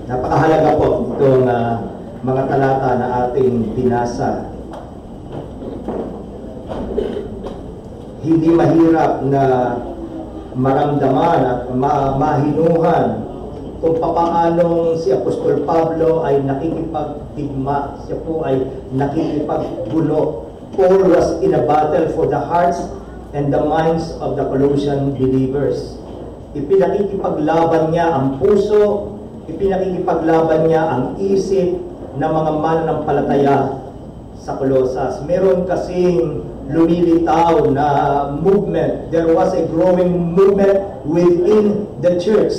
Napakahalaga po itong mga talata na ating binasa. Hindi mahirap na maramdaman at mahinuhan kung papaanong si Apostol Pablo ay nakikipagdigma, siya po ay nakikipaggulo. Paul was in a battle for the hearts and the minds of the Colossian believers. Ipinakikipaglaban niya ang puso, ipinakikipaglaban niya ang isip ng mga mananampalataya sa Colosas. Meron kasing lumilitaw na movement. There was a growing movement within the church.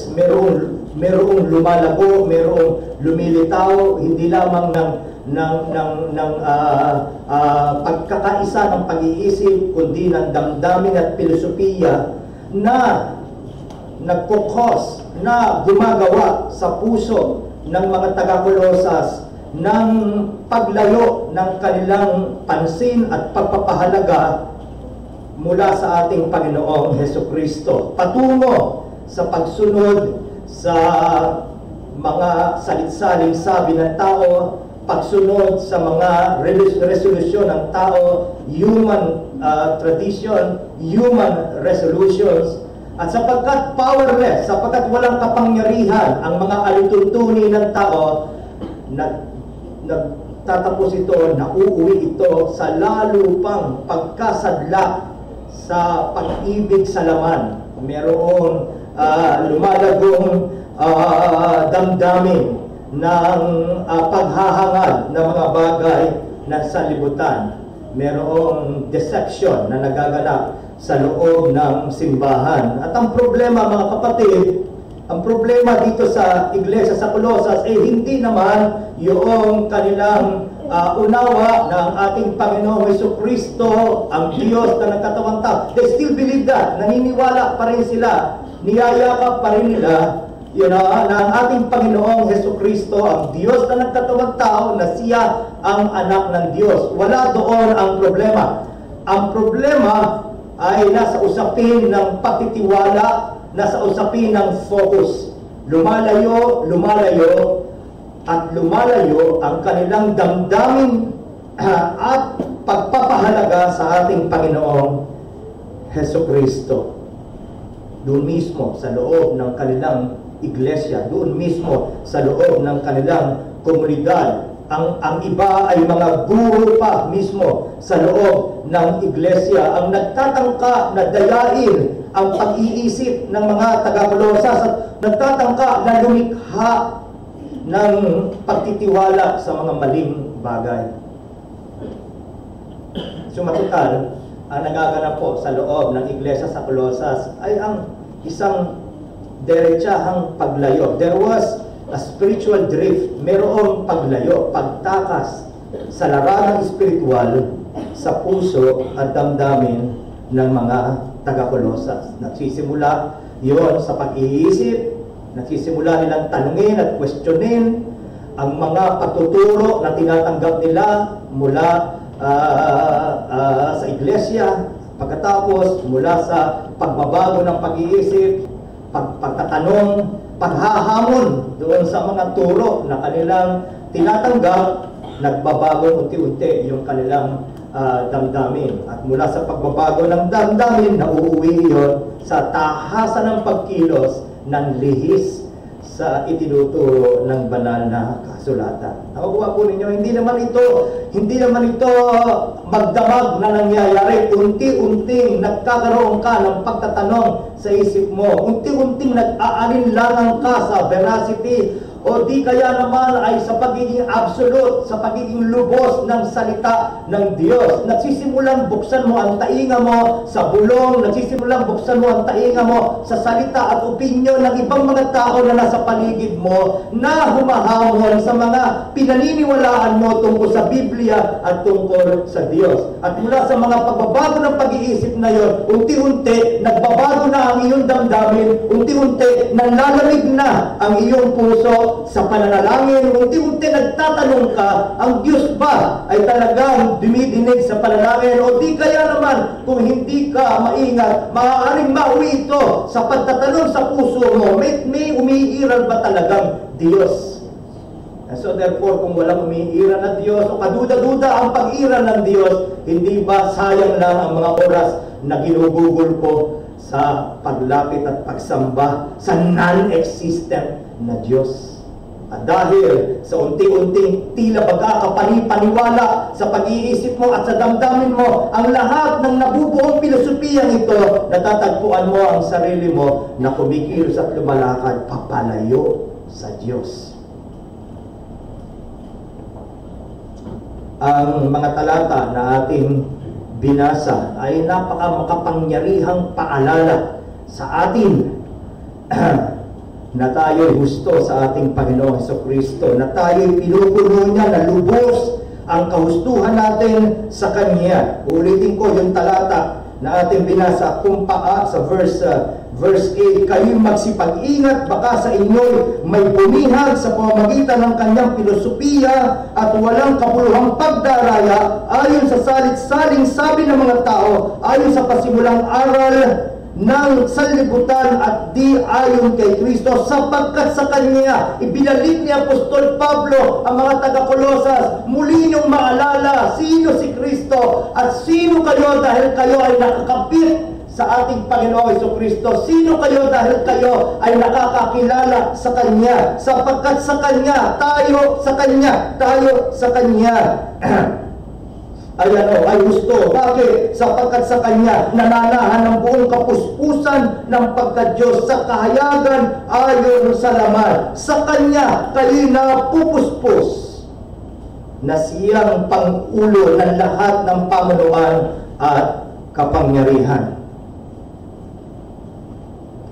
Merong lumalago, merong lumilitaw, hindi lamang ng pagkakaisa ng pag-iisip, kundi ng damdamin at filosofiya na nagkukos, na gumagawa sa puso ng mga taga-Colosas ng paglayo ng kanilang pansin at pagpapahalaga mula sa ating Panginoong Hesukristo, patungo sa pagsunod sa mga salit-saling sabi ng tao, pagsunod sa mga resolusyon ng tao, human tradition, human resolutions, at sapagkat powerless, sapagkat walang kapangyarihan ang mga alituntunin ng tao, nagtatapos ito, nauuwi ito sa lalo pang pagkasadla sa pag-ibig sa laman. Merong lumalagong damdamin ng paghahangad ng mga bagay na sanlibutan. Merong deception na nagaganap sa loob ng simbahan. At ang problema, mga kapatid, ang problema dito sa iglesia sa Colosas ay hindi naman yung kanilang unawa ng ating Panginoong Hesukristo, ang Diyos na nagkatawang tao. They still believe that. Naniniwala pa rin sila, niyayakap pa rin nila, na ang ating Panginoong Hesukristo, ang Diyos na nagkatawang tao, na siya ang anak ng Diyos. Wala doon ang problema. Ang problema ay nasa usapin ng pagtitiwala, nasa usapin ng focus. Lumalayo at lumalayo ang kanilang damdamin at pagpapahalaga sa ating Panginoong Hesukristo. Doon mismo sa loob ng kanilang iglesia, doon mismo sa loob ng kanilang komunidad. Ang iba ay mga guro pa mismo sa loob ng iglesia ang nagtatangka na dayain ang pag-iisip ng mga taga-Colosas at nagtatangka na lumikha ng pagtitiwala sa mga maling bagay. Sumatotal, ang nagaganap po sa loob ng iglesia sa Colosas ay ang isang derechahang paglayo. There was a spiritual drift. Merong paglayo, pagtakas sa laranang espiritual sa puso at damdamin ng mga taga-Colosas. Nagsisimula yon sa pag-iisip, nagsisimula nilang tanungin at questionin ang mga patuturo na tinatanggap nila mula sa iglesia. Pagkatapos, mula sa pagbabago ng pag-iisip, pagtatanong, paghahamon doon sa mga turo na kanilang tinatanggap, nagbabago unti-unti yung kanilang damdamin. At mula sa pagbabago ng damdamin, nauuwi yun sa tahasan ng pagkilos ng lihis sa itinuturo ng banal na kasulatan. Nakukuha po ninyo, hindi naman ito magdamag na nangyayari. Unti-unting nagkakaroon ka ng pagtatanong sa isip mo. Unti-unting nag-aalinlangan ka sa veracity o di kaya naman ay sa pagiging absolute, sa pagiging lubos ng salita ng Diyos. Nagsisimulang buksan mo ang tainga mo sa bulong, nagsisimulang buksan mo ang tainga mo sa salita at opinyon ng ibang mga tao na nasa paligid mo na humahamon sa mga pinaniniwalaan mo tungkol sa Biblia at tungkol sa Diyos. At mula sa mga pagbabago ng pag-iisip na yon, unti-unti nagbabago na ang iyong damdamin, unti-unti nanlalamig na ang iyong puso sa pananalangin, unti-unti nagtatanong ka, ang Diyos ba ay talagang dumidinig sa panalangin? O di kaya naman, kung hindi ka maingat, maaaring mauwi ito sa pagtatanong sa puso mo, may umiiral ba talagang Diyos? And so therefore, kung walang umiiral na Diyos, o kaduda-duda ang pag-iral ng Diyos, hindi ba sayang lang ang mga oras na ginugugol ko sa paglapit at pagsamba sa non-existent na Diyos? At dahil sa unti-unting tila baga kapani-paniwala sa pag-iisip mo at sa damdamin mo, ang lahat ng nabubuong pilosopiyang ito, natatagpuan mo ang sarili mo na kumikilos at lumalakad papalayo sa Diyos. Ang mga talata na ating binasa ay makapangyarihang paalala sa atin na tayo'y husto sa ating Panginoong Hesukristo, na tayo'y pinupuno niya na lubos ang kahustuhan natin sa Kanya. Ulitin ko yung talata na ating binasa sa verse 8, kayo'y magsipag-ingat, baka sa inyo'y may bumihag sa pamamagitan ng kanyang filosofiya at walang kapuluhang pagdaraya ayon sa salit-saling sabi ng mga tao, ayon sa pasimulang aral ng sanlibutan at di ayon kay Kristo, sapagkat sa Kanya ibinalik ni Apostol Pablo ang mga taga-Kolosas. Muli niyong maalala sino si Kristo at sino kayo dahil kayo ay nakakapit sa ating Panginoong Hesukristo. Sino kayo dahil kayo ay nakakakilala sa Kanya, sapagkat sa Kanya tayo, sa Kanya tayo, sa Kanya ay gusto. Bakit? Sapagkat sa Kanya nananahan ng buong kapuspusan ng pagka-Diyos sa kahayagan ayon sa laman. Sa Kanya kayo napupuspos na siyang pangulo ng lahat ng pamunuan at kapangyarihan.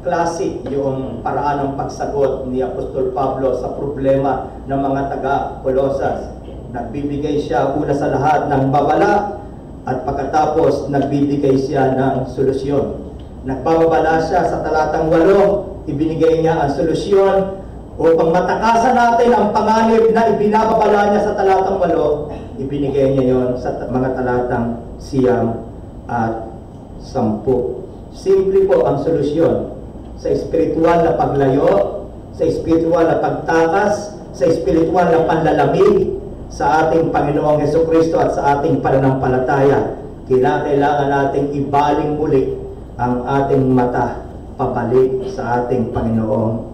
Classic yung paraan ng pagsagot ni Apostol Pablo sa problema ng mga taga-Kolosas. Nagbibigay siya una sa lahat ng babala at pagkatapos nagbibigay siya ng solusyon. Nagbababala siya sa talatang 8, ibinigay niya ang solusyon upang matakasan natin ang panganib na ibinababala niya sa talatang 8, ibinigay niya yon sa mga talatang 9 at 10. Simple po ang solusyon sa espiritual na paglayo, sa espiritual na pagtakas, sa espiritual na panlalamig sa ating Panginoong Hesukristo at sa ating pananampalataya. Kailangan nating ibaling muli ang ating mata pabalik sa ating Panginoong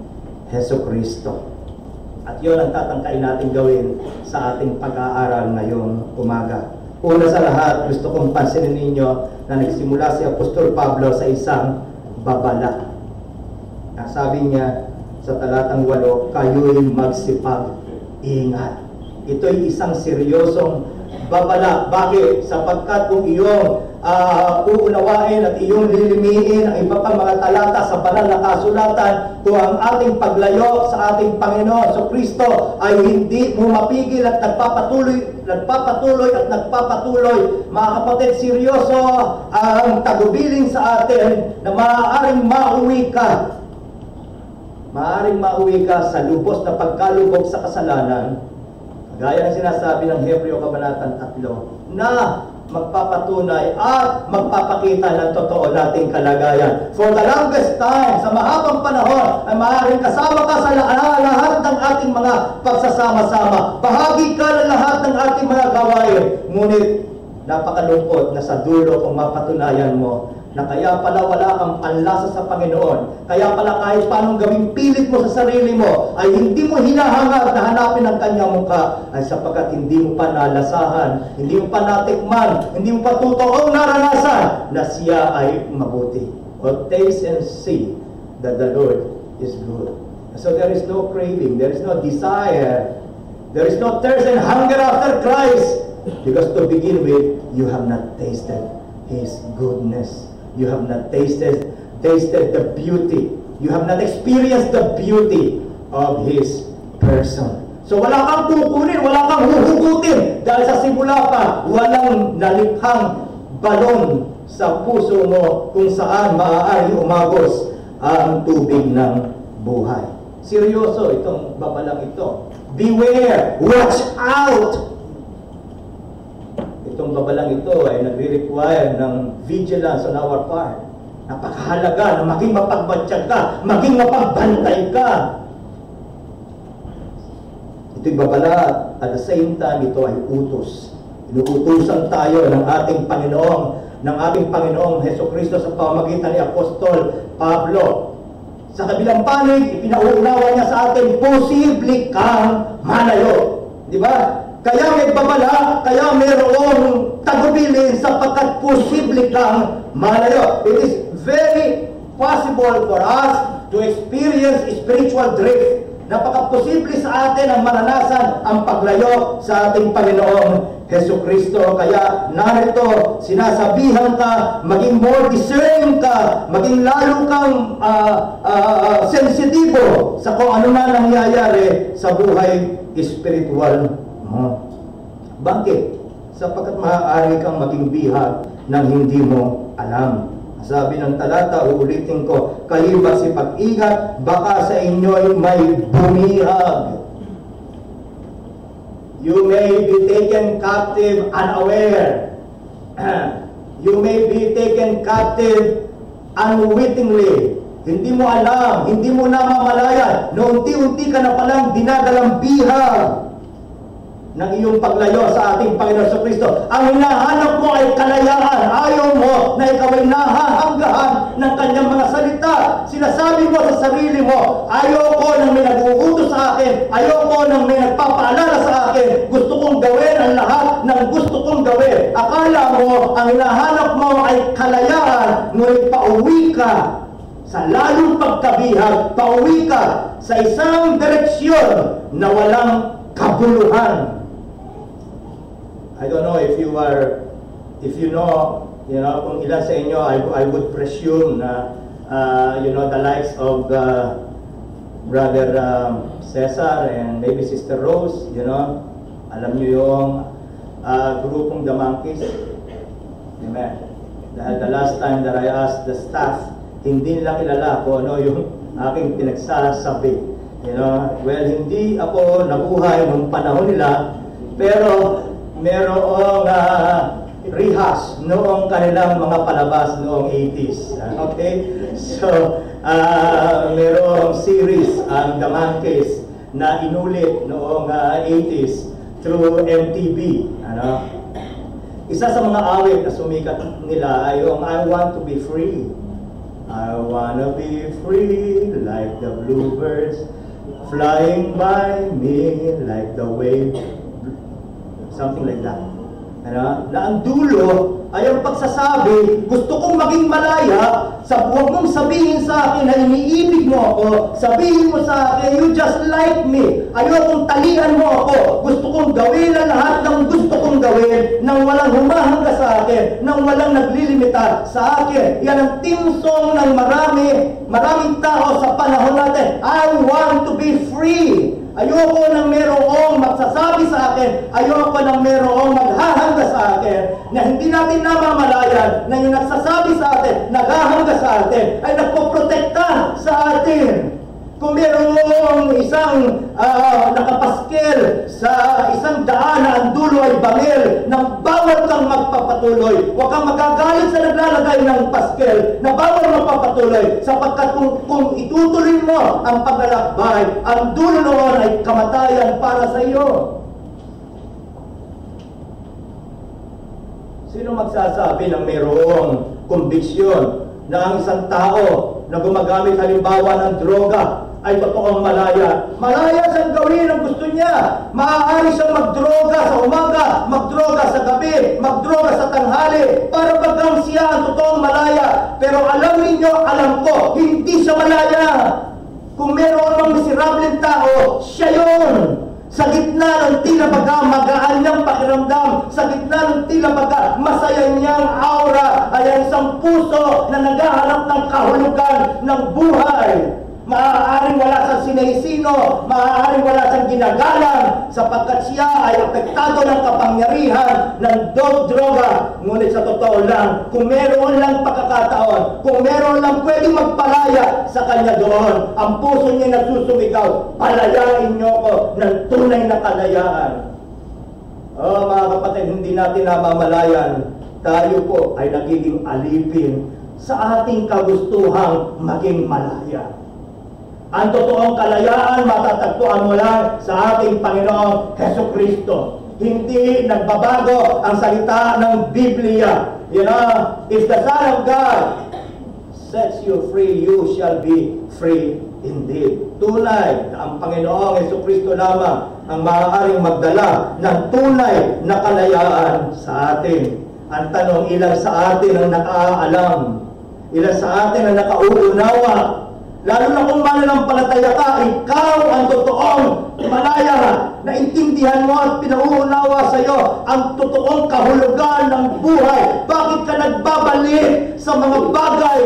Hesukristo. At yun ang tatangkain natin gawin sa ating pag-aaral ngayong umaga. Una sa lahat, gusto kong pansinin ninyo na nagsimula si Apostol Pablo sa isang babala. Sabi niya sa talatang 8, kayo'y magsipag-ingat. Ito'y isang seryosong babala. Bakit? Sapagkat kung iyong uunawain at iyong lilimiin ang iba pang mga talata sa banal na kasulatan, kung ang ating paglayo sa ating Panginoon sa Kristo ay hindi mo mapigil at nagpapatuloy at nagpapatuloy, mga kapatid, seryoso ang tagubilin sa atin na maaaring mauwi ka. Maaaring mauwi ka sa lubos na pagkalubog sa kasalanan, gaya ng sinasabi ng Hebreo Kabanatang 3, na magpapatunay at magpapakita ng totoo nating kalagayan. For the longest time, sa mahabang panahon, ay maaaring kasama ka sa lahat ng ating mga pagsasama-sama. Bahagi ka ng lahat ng ating mga gawain. Ngunit, napakalungkot na sa dulo kung mapatunayan mo na kaya pala wala kang panlasa sa Panginoon. Kaya pala kahit paanong gawing pilit mo sa sarili mo, ay hindi mo hinahangad na hanapin ang kanyang mukha, ay sapagkat hindi mo pa nalasahan, hindi mo pa natikman, hindi mo pa totoong naranasan na siya ay mabuti. Well, taste and see that the Lord is good. So there is no craving, there is no desire, there is no thirst and hunger after Christ, because to begin with, you have not tasted His goodness. You have not tasted the beauty. You have not experienced the beauty of His person. So wala kang kukunin, wala kang huhugutin, dahil sa simula pa, walang nalikhang balon sa puso mo kung saan maaari umagos ang tubig ng buhay. Seryoso itong babalang ito. Beware! Watch out! Itong babalang ito ay nagre-require ng vigilance on our part. Napakahalaga na maging mapagmatsyag ka, maging mapagbantay ka. Ito'y babala, at the same time, ito ay utos. Inuutusan tayo ng ating Panginoong Hesukristo sa pamamagitan ni Apostol Pablo. Sa kabilang panig, ipinauunawa niya sa atin, posible kang malayo. Di ba? Kaya may babala, kaya mayroong tagubilin sapagkat posible kang malayo. It is very possible for us to experience spiritual drift. Napaka-posible sa atin ang maranasan ang paglayo sa ating Panginoong Hesukristo. Kaya narito, sinasabihan ka, maging more discerning ka, maging lalo kang sensitibo sa kung ano na nangyayari sa buhay spiritual mo. Bakit? Sapagkat maaari kang maging bihag ng hindi mo alam. Sabi ng talata, uulitin ko, kayo ba si pag-ingat, baka sa inyo'y may bumihag. You may be taken captive unaware. You may be taken captive unwittingly. Hindi mo alam, hindi mo namamalayan, na unti-unti ka na palang dinadalang bihag ng iyong paglayo sa ating Panginoon sa Kristo. Ang hinahanap mo ay kalayaan. Ayaw mo na ikaw ay nahahanggahan ng kanyang mga salita. Sinasabi mo sa sarili mo, ayoko nang may nag-uutos sa akin, ayoko nang may nagpapaalala sa akin, gusto kong gawin ang lahat ng gusto kong gawin. Akala mo, ang hinahanap mo ay kalayaan, ngunit pauwi ka sa lalong pagkabihag, pauwi ka sa isang direksyon na walang kabuluhan. I don't know if you know, kung ilan sa inyo, I would presume na, the likes of Brother Cesar and maybe Sister Rose, alam nyo yung grupong The Monkeys. Amen. Dahil the last time that I asked the staff, hindi nila kilala kung ano yung aking pinagsasabi. Well, hindi ako nabuhay nung panahon nila, pero merong rehash noong kanilang mga palabas noong 80s. Okay? So, merong series ang The Monkeys na inulit noong 80s through MTV. Isa sa mga awit na sumikat nila ay yung I want to be free. I wanna be free like the bluebirds flying by me like the wave. Something like that. Na ang dulo ay ang pagsasabi, gusto kong maging malaya, huwag mong sabihin sa akin na iniibig mo ako, sabihin mo sa akin, you just like me, ayokong talian mo ako, gusto kong gawin ang lahat ng gusto kong gawin, nang walang humahanga sa akin, nang walang naglilimita sa akin. Yan ang theme song ng maraming tao sa panahon natin. I want to be free. Ayoko nang merong magsasabi sa akin, ayoko nang merong maghahanga sa akin, na hindi natin namamalayan na yung nagsasabi sa atin, naghahanga sa atin, ay nagpoprotekta sa atin. Kung merong isang nakapaskel sa isang daan na ang dulo ay bangil, nang bawal kang magpapatuloy, huwag kang magagalit sa naglalagay ng paskel na bawal magpapatuloy, sapagkat kung itutuloy mo ang paglalakbay, ang dulo noon ay kamatayan para sa iyo. Sino magsasabi ng mayroong kumbiksyon na ang isang tao na gumagamit halimbawa ng droga ay totoong malaya? Malaya siyang gawin ang gusto niya. Maaari siyang magdroga sa umaga, magdroga sa gabi, magdroga sa tanghali, para bagang siya ang totoong malaya. Pero alam ninyo, alam ko, hindi siya malaya. Kung meron mang miserableng tao, siya yun. Sa gitna ng tila baga magaan niyang pakiramdam, sa gitna ng tila baga masaya niyang aura, ay ang isang puso na naghahanap ng kahulugan ng buhay. Maaaring wala siyang sinisino, maaaring wala siyang ginagalang, sapagkat siya ay apektado ng kapangyarihan ng droga. Ngunit sa totoo lang, kung meron lang pagkakataon, kung meron lang pwedeng magpalaya sa kanya doon, ang puso niya nagsusumigaw, palayain niyo ko ng tunay na kalayaan. Oh, mga kapatid, hindi natin namamalayan, tayo po ay nagiging alipin sa ating kagustuhang maging malaya. Ang totoong kalayaan matatagpuan mo lang sa ating Panginoong Hesukristo. Hindi nagbabago ang salita ng Biblia. You know, if the Son of God sets you free, you shall be free indeed. Tunay na ang Panginoong Hesukristo lamang ang maaaring magdala ng tunay na kalayaan sa atin. Ang tanong, ilan sa atin ang nakaalam? Ilan sa atin ang nakauunawa? Lalo na kung mananampalataya ka, ikaw ang totoong malaya. Naintindihan mo at pinauunawa sa iyo ang totoong kahulugan ng buhay. Bakit ka nagbabalik sa mga bagay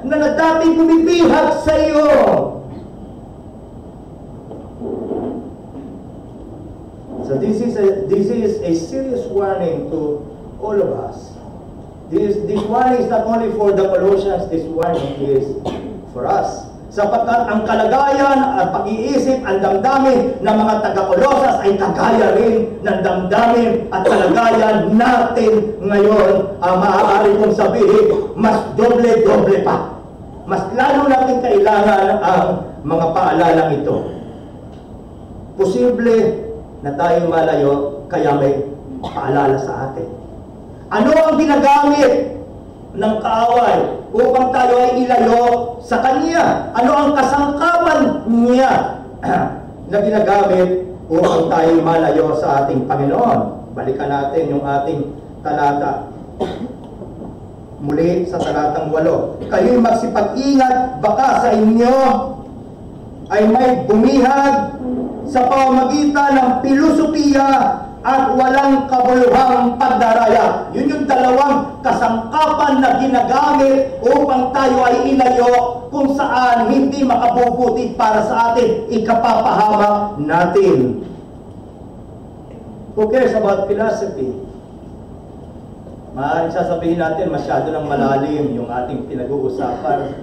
na dating bumibihag sa iyo? So this is a serious warning to all of us. This warning is not only for the Colossians, this warning is for us. Sapagkat ang kalagayan at pag-iisip, ang damdamin ng mga taga-Colosas ay kagaya rin ng damdamin at kalagayan natin ngayon. Maaari kong sabihin, mas doble-doble pa. Mas lalo natin kailangan ang mga paalalang ito. Posible na tayo malayo, kaya may paalala sa atin. Ano ang ginagamit ng kaaway upang tayo ay ilayo sa Kanya? Ano ang kasangkapan niya na ginagamit upang tayo malayo sa ating Panginoon? Balikan natin yung ating talata. Muli sa talatang 8. Kayo'y magsipag-ingat, baka sa inyo ay may bumihag sa pamamagitan ng pilosopiya at walang kabuluhang pagdaraya. Yun yung dalawang kasangkapan na ginagamit upang tayo ay ilayo kung saan hindi makabubuti para sa atin, ikapapahamak natin. Who cares about philosophy? Maaaring sasabihin natin, masyado ng malalim yung ating pinag-uusapan.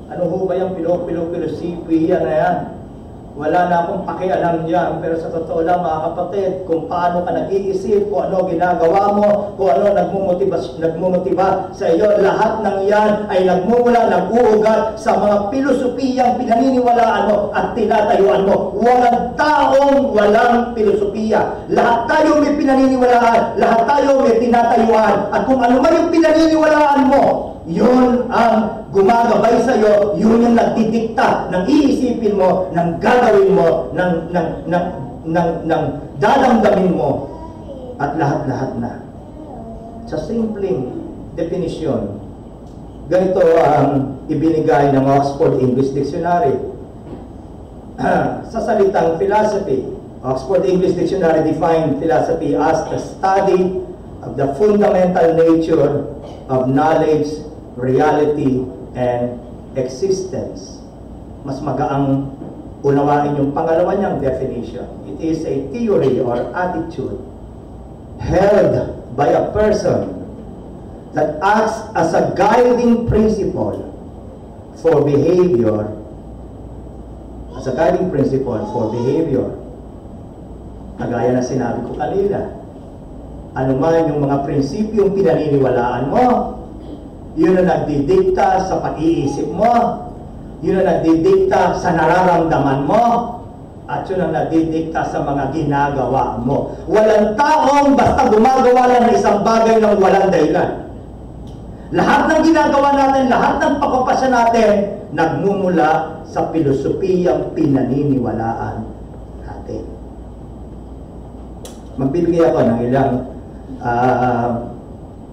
Ano ho ba yung philosophy na yan? Wala na akong pakialam yan, pero sa totoo lang mga kapatid, kung paano ka nag-iisip, kung ano ginagawa mo, kung ano nagmumotiva sa iyo, lahat ng yan ay nagmumula, nag-uugat sa mga pilosopiyang pinaniniwalaan mo at tinatayuan mo. Walang taong walang pilosopiya. Lahat tayo may pinaniniwalaan, lahat tayo may tinatayuan, at kung ano man yung pinaniniwalaan mo, yun ang gumagabay sa iyo, yun yung nagdidikta ng iisipin mo, ng gagawin mo, ng dadamdamin mo, at lahat-lahat na. Sa simpleng definition, ganito ang ibinigay ng Oxford English Dictionary. Sa salitang philosophy, Oxford English Dictionary defined philosophy as the study of the fundamental nature of knowledge, reality, and existence. Mas magaang unawain yung pangalawa niyang definition. It is a theory or attitude held by a person that acts as a guiding principle for behavior. As a guiding principle for behavior. Kagaya na sinabi ko kanina, ano man yung mga prinsipyong pinaniniwalaan mo, yun ang nagdidikta sa pag-iisip mo, yun ang nagdidikta sa nararamdaman mo, at yun ang nagdidikta sa mga ginagawa mo. Walang taong basta gumagawa lang ng isang bagay ng walang dahilan. Lahat ng ginagawa natin, lahat ng pagpapasya natin, nagmumula sa pilosopiyang pinaniniwalaan natin. Magbibigay ako ng ilang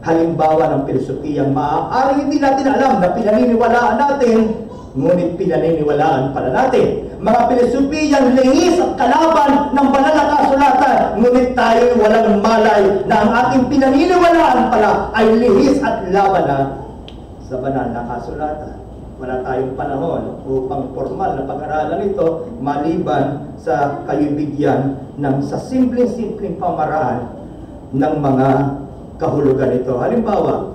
halimbawa ng pilosopiyang maaari hindi natin alam na pinaniniwalaan natin, ngunit pinaniniwalaan pala natin. Mga pilosopiyang lihis at kalaban ng banal na kasulatan, ngunit tayo walang malay na ang ating pinaniniwalaan pala ay lihis at laban na sa banal na kasulatan. wala tayong panahon upang formal na pag-aralan ito maliban sa kaibigyan ng sa simpleng-simpleng pamaraan ng mga kahulugan ito. Halimbawa,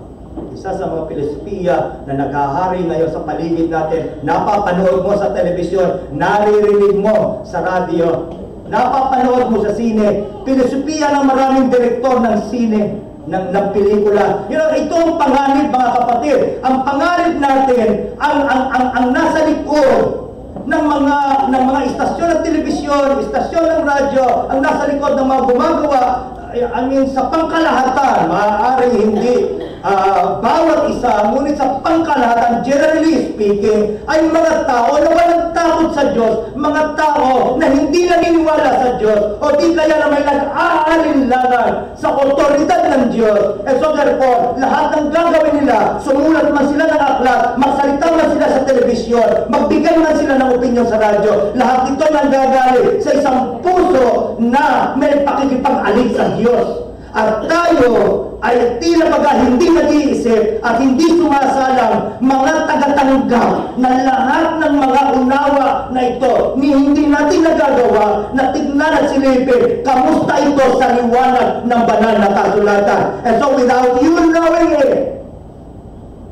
isa sa mga filosofiya na naghahari ngayon sa paligid natin, napapanood mo sa telebisyon, naririnig mo sa radyo, napapanood mo sa sine, filosofiya ng maraming direktor ng sine, ng pelikula. Ito ang panganib, mga kapatid. Ang panganib natin, ang nasa likod ng mga istasyon ng telebisyon, istasyon ng radyo, ang nasa likod ng mga gumagawa, sa pangkalahatan, maaaring hindi bawat isa, ngunit sa pangkalahatan, generally speaking, ay mga tao na walang takot sa Diyos, mga tao na hindi naniniwala sa Diyos, o di kaya na may nag-aalinlangan sa otoridad ng Diyos. And so therefore, lahat ng gagawin nila, sumulat man sila ng aklat, magsalita man sila sa telebisyon, magbigay man sila ng opinyon sa radyo, lahat ito nanggagaling sa isang puso na may pakikipag-alik sa Diyos. At tayo ay tila baga hindi nag-iisip at hindi sumasalang mga tagatanggap na lahat ng mga unawa na ito ni hindi natin nagagawa na tignan at silipin kamusta ito sa liwanag ng banal na kasulatan. And so without you knowing it,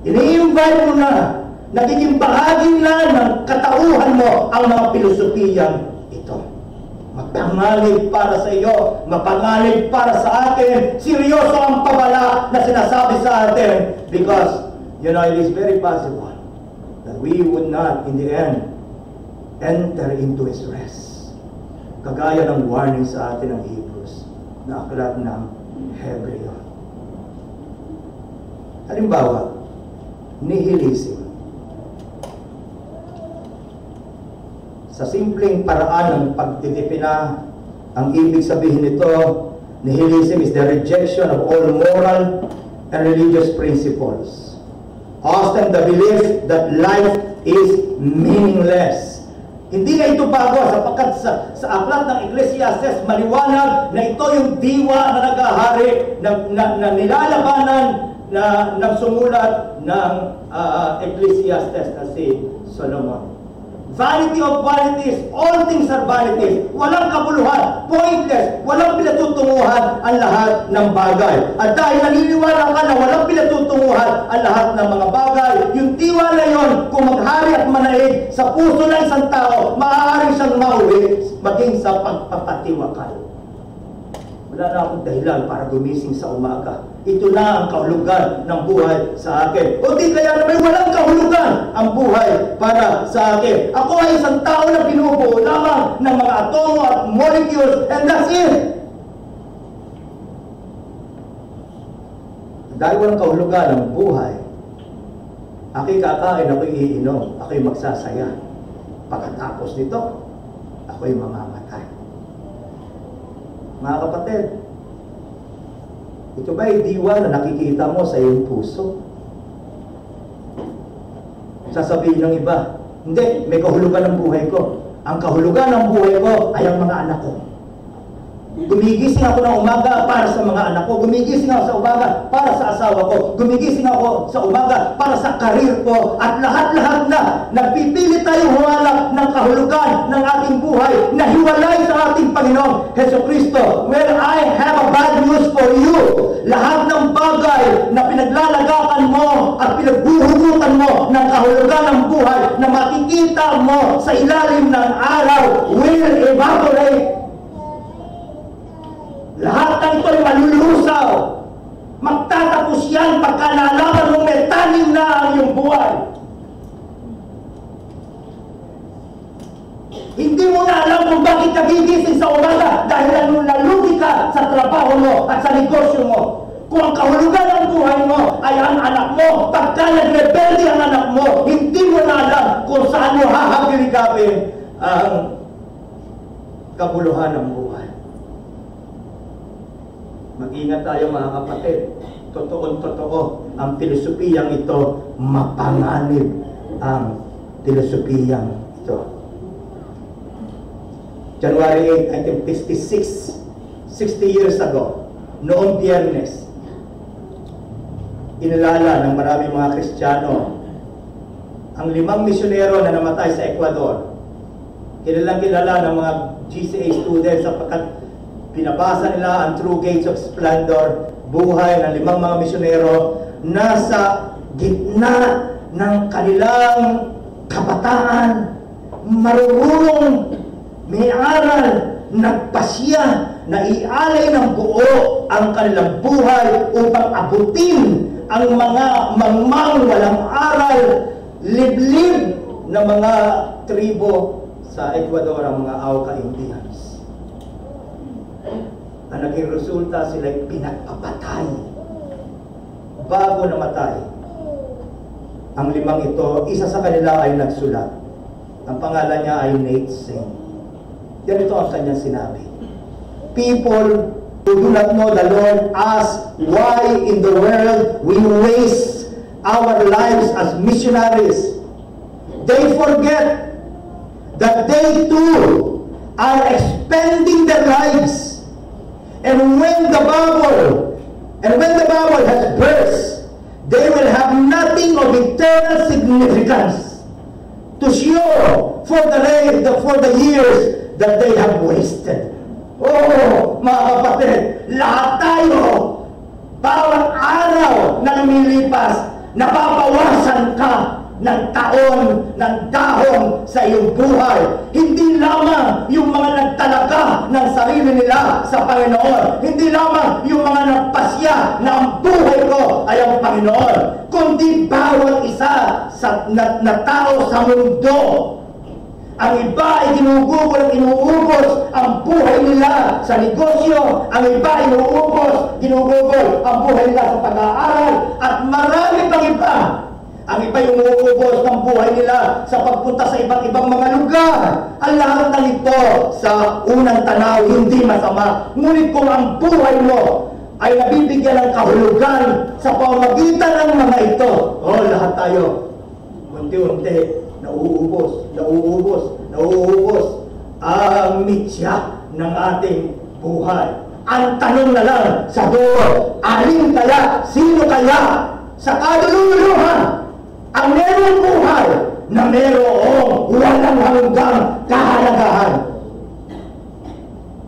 ini-invite mo na, nagiging bahagi na ng katauhan mo ang mga filosofiyang ito. Mapanganib para sa iyo, mapanganib para sa atin. Seryoso ang pabala na sinasabi sa atin because, it is very possible that we would not, in the end, enter into His rest. Kagaya ng warning sa atin ng Hebrews na aklat ng Hebreo. Halimbawa, nihilism. Sa simpleng paraan ng pagtitipina, ang ibig sabihin nito, nihilism is the rejection of all moral and religious principles. Often the belief that life is meaningless. Hindi na ito bago sapagkat sa aklat ng Ecclesiastes, maliwanag na ito yung diwa na nag-ahari, na nilalabanan na nagsumulat ng Ecclesiastes na si Solomon. Vanity of vanities, all things are vanities. Walang kabuluhan, pointless, walang pinatutunguhan ang lahat ng bagay. At dahil naniniwala ka na walang pinatutunguhan ang lahat ng mga bagay, yung tiwala yon, kung maghari at manaig sa puso ng isang tao, maaari siyang mauwi maging sa pagpapatiwakal. Wala na akong dahilan para gumising sa umaga. Ito na ang kahulugan ng buhay sa akin. O di kaya na may walang kahulugan ang buhay para sa akin. Ako ay isang tao na binubuo lamang ng mga atomo at molecules, and that's it. Dahil walang kahulugan ang buhay, ako'y kakain, ako'y iinom, ako'y magsasaya. Pagkatapos nito, ako'y mamamatay. Mga kapatid, ito ba ay diwa na nakikita mo sa iyong puso? Sasabihin ng iba, hindi, may kahulugan ng buhay ko. Ang kahulugan ng buhay ko ay ang mga anak ko. Gumigising ako ng umaga para sa mga anak ko. Gumigising ako sa umaga para sa asawa ko. Gumigising ako sa umaga para sa karir ko. At lahat-lahat na nagpipili tayong humalap ng kahulugan ng ating buhay na hiwalay sa ating Panginoong Hesukristo. Well, I have a bad news for you. Lahat ng bagay na pinaglalagakan mo at pinagbuhugutan mo ng kahulugan ng buhay na makikita mo sa ilalim ng araw will evaporate. Lahat ng ito'y malulusaw. Magtatapos yan pagka nalaman mong may tanim na ang iyong buhay. Hindi mo na alam kung bakit nagigising sa umaga dahil nalugi ka sa trabaho mo at sa negosyo mo. Kung ang kahulugan ng buhay mo ay ang anak mo, pagka nagrebelde ang anak mo, hindi mo na alam kung saan mo hahagilgapin ang kabuluhan ng buhay. Mag-ingat tayo mga kapatid. Totoo-totoo ang filosofiyang ito, mapanganib ang filosofiyang ito. January 8, 1956, 60 years ago, noong Biyernes, inilala ng maraming mga Kristiyano ang 5 misyonero na namatay sa Ecuador. Kilalang kilala ng mga GCA students sapagkat pinabasa nila ang True Gates of Splendor, buhay ng 5 mga misyonero nasa gitna ng kanilang kabataan, marunong, may aral, nagpasya na ialay ng buo ang kanilang buhay upang abutin ang mga mangmang walang aral, liblib na mga tribo sa Ecuador, ang mga Auca Indians. Ang naging resulta, sila'y pinagpapatay. Bago namatay, ang 5 ito, isa sa kanila ay nagsulat. Ang pangalan niya ay Nate Singh. Ganito ang kanyang sinabi. People who do not know the Lord ask why in the world we waste our lives as missionaries. They forget that they too are expending their lives. And when the bubble has burst, they will have nothing of eternal significance to show for the years that they have wasted. Oh, mga kapatid, lahat tayo, bawat araw na lumilipas, nababawasan ka ng taon, ng dahon sa iyong buhay. Hindi lamang yung mga nagtalaga ng sarili nila sa Panginoon. Hindi lamang yung mga nagpasya na ang buhay ko ay ang Panginoon. Kundi bawat isa na tao sa mundo. Ang iba ay inuubos ang buhay nila sa negosyo. Ang iba ay ginugugol ang buhay nila sa pag-aaral. At marami pang iba. Ang iba yung uubos ng buhay nila sa pagpunta sa iba't ibang mga lugar. Ang lahat ng ito sa unang tanaw hindi masama. Ngunit kung ang buhay mo ay nabibigyan ng kahulugan sa pamamagitan ng mga ito, lahat tayo, unti-unti, nauubos ang mitya ng ating buhay. Ang tanong na lang sa buhay, sino kaya sa kaluluhan ang merong buhay na merong walang hanggang kahalagahan?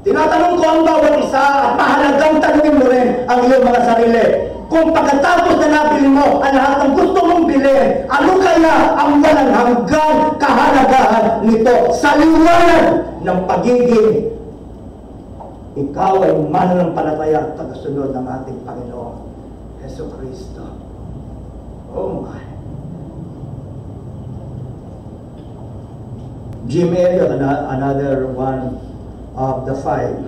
Tinatanong ko ang bawat isa at mahalagang tanongin mo rin ang iyong mga sarili. Kung pagkatapos na nabili mo ang lahat ng gusto mong bilhin, ano kaya ang walang hanggang kahalagahan nito sa liwanag ng pagiging ikaw ay mananampalataya at tagasunod ng ating Panginoon Jesucristo? Oh my! Jim Elliot, another one of the 5,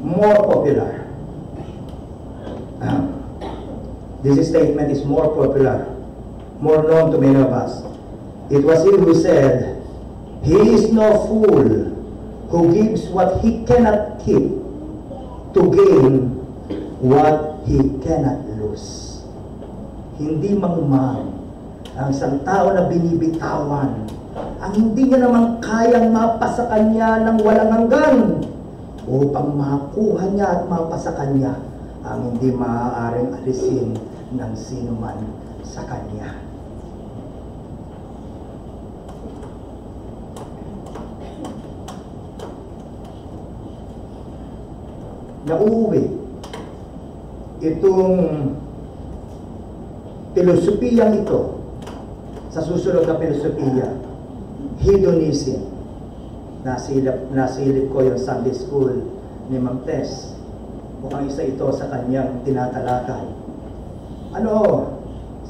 more popular. This statement is more popular, more known to many of us. It was he who said, "He is no fool who gives what he cannot keep to gain what he cannot lose." Hindi mangmang ang isang tao na binibitawan ang hindi niya naman kayang mapasa kanya ng walang hanggan upang makuha niya at mapasa kanya ang hindi maaaring alisin ng sino man sa kanya. Nauuwi itong pilosopiyang ito sa susunod na pilosopiya, hedonism. Nasilip ko yung Sunday School ni Ma'am Tess. Mukhang isa ito sa kanyang tinatalakay.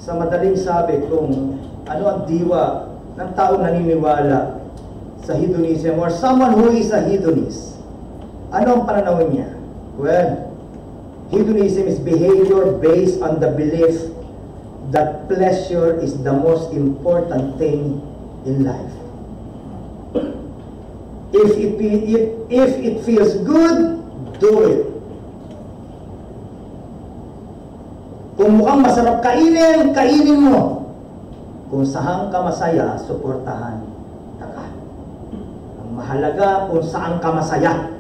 Sa madaling sabi kung ano ang diwa ng taong naniniwala sa hedonism or someone who is a hedonist. Ano ang pananaw niya? Well, hedonism is behavior based on the belief that pleasure is the most important thing in life. If it feels good, do it. Kung mukhang masarap kainin, kainin mo. Kung saan ka masaya, suportahan ka. Ang mahalaga kung saan ka masaya.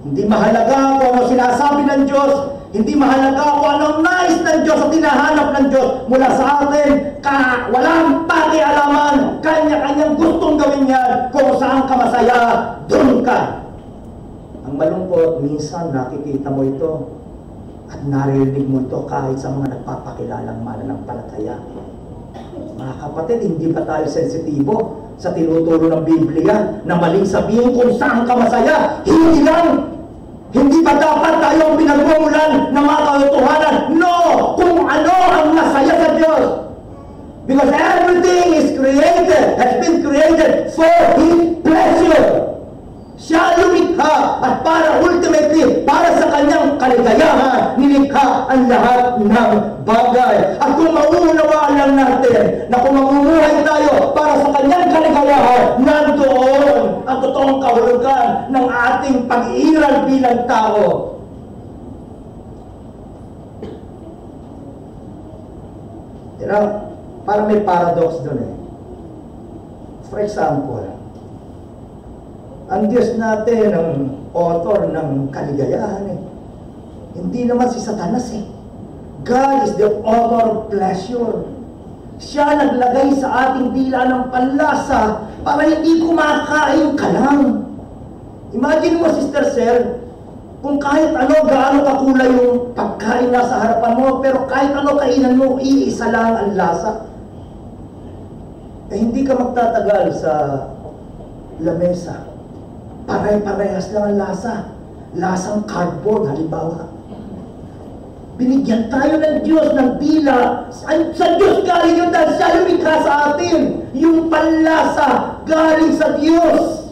Hindi mahalaga kung ano sinasabi ng Diyos, Hindi mahalaga kung anong nais ng Diyos at hinahanap ng Diyos mula sa atin. Walang pakialaman. Kanya-kanyang gustong gawin yan. Kung saan ka masaya, doon ka. Ang malungkot, minsan nakikita mo ito at naririnig mo ito kahit sa mga nagpapakilalang mananampalataya. Mga kapatid, hindi ba tayo sensitibo sa tinuturo ng Biblia na maling sabihin kung saan ka masaya? Hindi lang! Hindi ba dapat tayong pinagmumulan ng mga katotohanan? No! Kung ano ang masaya sa Diyos. Because everything is created, has been created for His pleasure. Siya lumikha at para ultimately, para sa kanyang kaligayahan, nilikha ang lahat ng bagay. At kung mauunawaan lang natin na kung mamumuhay tayo para sa kanyang kaligayahan, nandoon ang totoong kahulugan ng ating pag-iiral bilang tao. Parang may paradox doon eh. For example, ang Diyos natin ang author ng kaligayahan eh. Hindi naman si Satanas eh. God is the author of pleasure. Siya naglagay sa ating dila ng panlasa para hindi kumakain ka lang. Imagine mo, Sister Sel, kung kahit ano, gaano kakulay yung pagkain na sa harapan mo, pero kahit ano kainan mo, iisa lang ang lasa. Eh hindi ka magtatagal sa lamesa. Pare-parehas lang ang lasa. Lasang cardboard, halimbawa. Binigyan tayo ng Diyos ng dila. Sa Diyos galing yun dahil siya lumikha sa atin. Yung panlasa galing sa Diyos.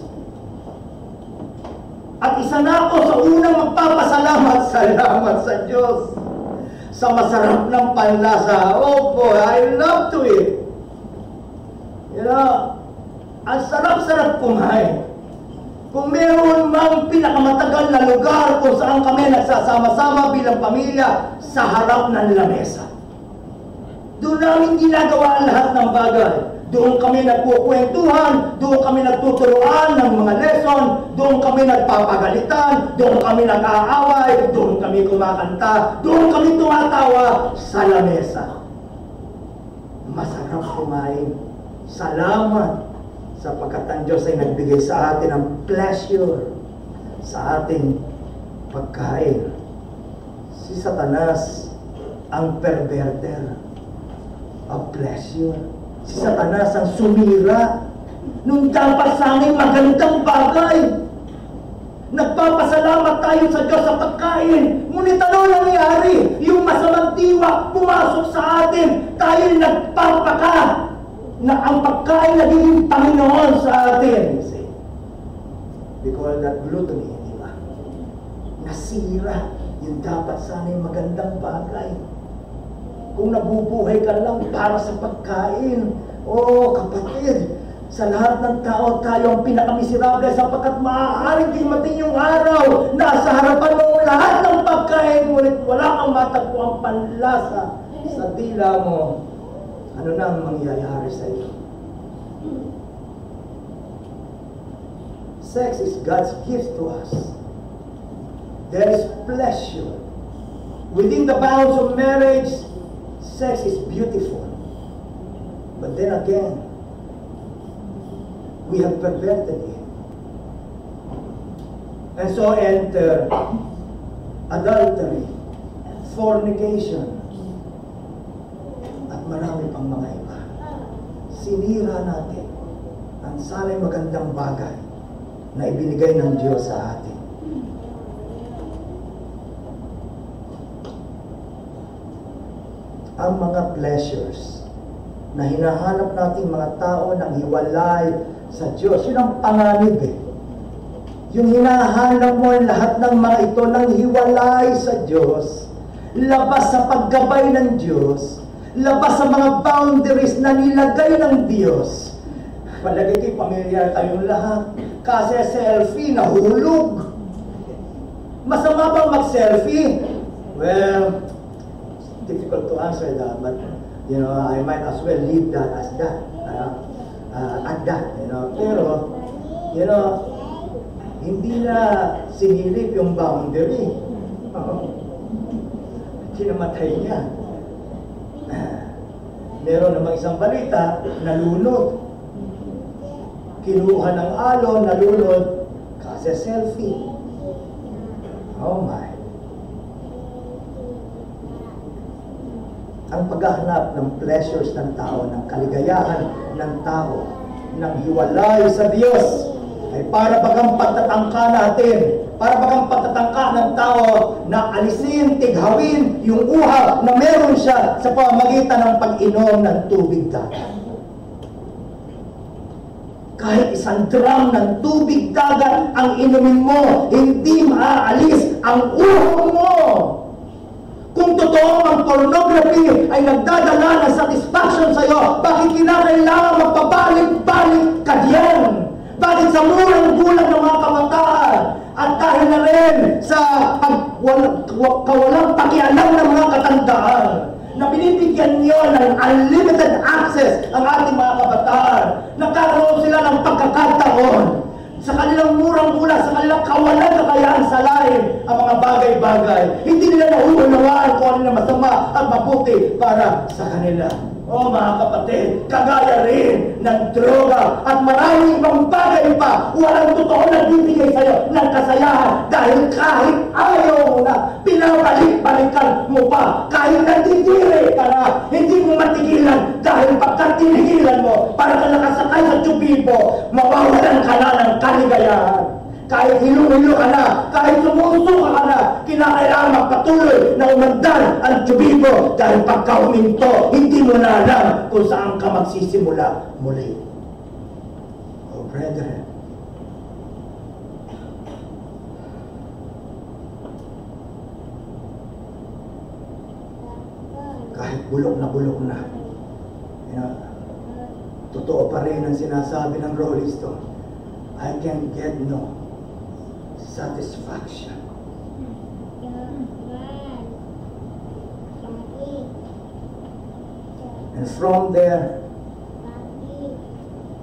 At isa na ako sa unang magpapasalamat. Salamat sa Diyos. Sa masarap ng panlasa. Oh boy, I love to eat. You know, ang sarap-sarap kumain. Kung meron mang pinakamatagal na lugar kung saan kami nagsasama-sama bilang pamilya, sa harap ng lamesa. Doon namin ginagawa ang lahat ng bagay. Doon kami nagkukwentuhan, doon kami nagtuturuan ng mga lesson, doon kami nagpapagalitan, doon kami nag-aaway, doon kami kumakanta, doon kami tumatawa sa lamesa. Masarap kumain. Salamat sapagkat ang Diyos ay nagbigay sa atin ng pleasure sa ating pagkain. Si Satanas ang perverter of pleasure. Si Satanas ang sumira nung dapat sa amin magandang bagay. Nagpapasalamat tayo sa Diyos sa pagkain. Ngunit ano nangyari? Yung masamang diwa pumasok sa atin. Tayo nagpapaka na ang pagkain nagiging Panginoon sa atin. See? We call that gluttony, di ba? Nasira yung dapat sana'y magandang bagay. Kung nabubuhay ka lang para sa pagkain, oh kapatid, sa lahat ng tao tayo ang pinakamiserable sapagkat maaaring dumating yung araw na sa harapan mo lahat ng pagkain, ngunit wala kang matagpuang panlasa sa dila mo. Ano na ang mangyayari sa iyo? Sex is God's gift to us. There is pleasure. Within the bounds of marriage, sex is beautiful. But then again, we have perverted it. And so enter adultery, fornication, at marami pang mga iba. Sinira natin ang sana'y magandang bagay na ibinigay ng Diyos sa atin. Ang mga pleasures na hinahanap nating mga tao nang hiwalay sa Diyos, yun ang panganib eh. Yung hinahanap mo lahat ng mga ito nang hiwalay sa Diyos, labas sa paggabay ng Diyos, labas sa mga boundaries na nilagay ng Diyos. Palagi kayo pamilyar kayong lahat. Kasi selfie, nahulog. Masama bang mag-selfie? Well, difficult to answer that, but you know, I might as well leave that as that. At that, you know. Pero, you know, hindi na sinilip yung boundary. kinamatay niya. Meron namang isang balita, nalunod. Kinuha ng alon, nalunod, kasi selfie. Oh my. Ang paghahanap ng pleasures ng tao, ng kaligayahan ng tao, ng hiwalay sa Diyos, ay para bagang pagtatangka natin, para bagang pagtatangka ng tao na alisin, tighawin yung uhaw na meron siya sa pamamagitan ng pag-inom ng tubig dagat. Kahit isang drum ng tubig dagat ang inumin mo, hindi maaalis ang uhaw mo. Kung totoo ang pornography ay nagdadala ng satisfaction sa iyo, bakit kinakailangan magpabalik-balik ka diyan? Bakit sa murang gulang ng mga kabataan at dahil na rin sa kawalang pakialam ng mga katandaan na binibigyan niyo ng unlimited access ang ating mga kabataan, nagkakaroon sila ng pagkakataon sa kanilang murang gulang, sa kanilang kawalan kakayaan sa lalim ang mga bagay-bagay. Hindi nila nahuunawaan kung ano na masama at mabuti para sa kanila. Oh mga kapatid, kagaya rin ng droga at maraming ibang bagay pa, walang totoo nagbibigay sa iyo ng kasayahan dahil kahit ayaw mo na, pinabalik-balikan mo pa. Kahit nandidiri ka na, hindi mo matigilan dahil pagka tinigilan mo, para ka nakasakay sa tubibo, mawawalan ka na ng kaligayahan. Kahit hilo-hilo ka na, kahit sumusuka ka na, kinakailangan magpatuloy na umandar ang tubibo dahil pagka huminto, hindi mo na alam kung saan ka magsisimula muli. Oh, brethren, kahit bulok na, totoo pa rin ang sinasabi ng Rolling Stone, I can get no satisfaction. And from there,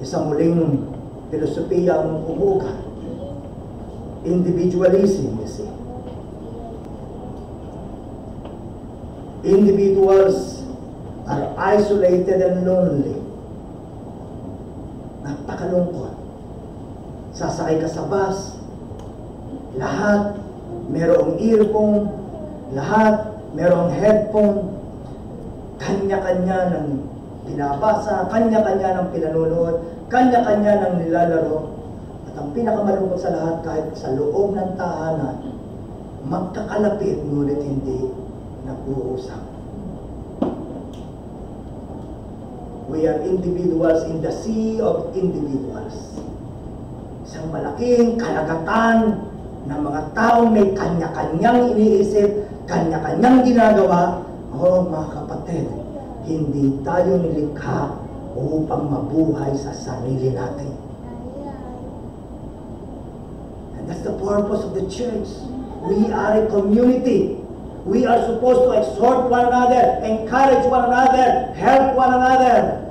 isang muling filosofiya ang umuugat. Individualism, you see. Individuals are isolated and lonely. Napakalungkot. Sasakay ka sa bus, lahat merong earphone, lahat merong headphone, kanya-kanya ng binabasa, kanya-kanya ng pinanunood, kanya-kanya ng nilalaro. At ang pinakamalungkot sa lahat, kahit sa loob ng tahanan, magkakalapit ngunit hindi nag-uusap. We are individuals in the sea of individuals. Isang malaking kalagatan ng mga taong may kanya-kanyang iniisip, kanya-kanyang ginagawa. Oh mga kapatid, hindi tayo nilikha upang mabuhay sa sarili natin. And that's the purpose of the church. We are a community. We are supposed to exhort one another, encourage one another, help one another.